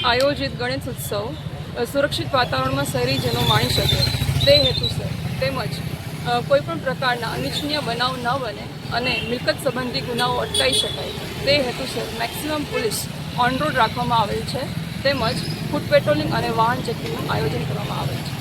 આયોજિત ગણેશ ઉત્સવ સુરક્ષિત વાતાવરણમાં શહેરીજનો માણી શકે તે હેતુસર તેમજ કોઈપણ પ્રકારના અનિચ્છનીય બનાવ ન બને અને મિલકત સંબંધી ગુનાઓ અટકાવી શકાય તે હેતુસર મેક્સિમમ પોલીસ ઓન રોડ રાખવામાં આવેલ છે તેમજ ફૂટ પેટ્રોલિંગ અને વાહન ચેકિંગનું આયોજન કરવામાં આવેલ છે।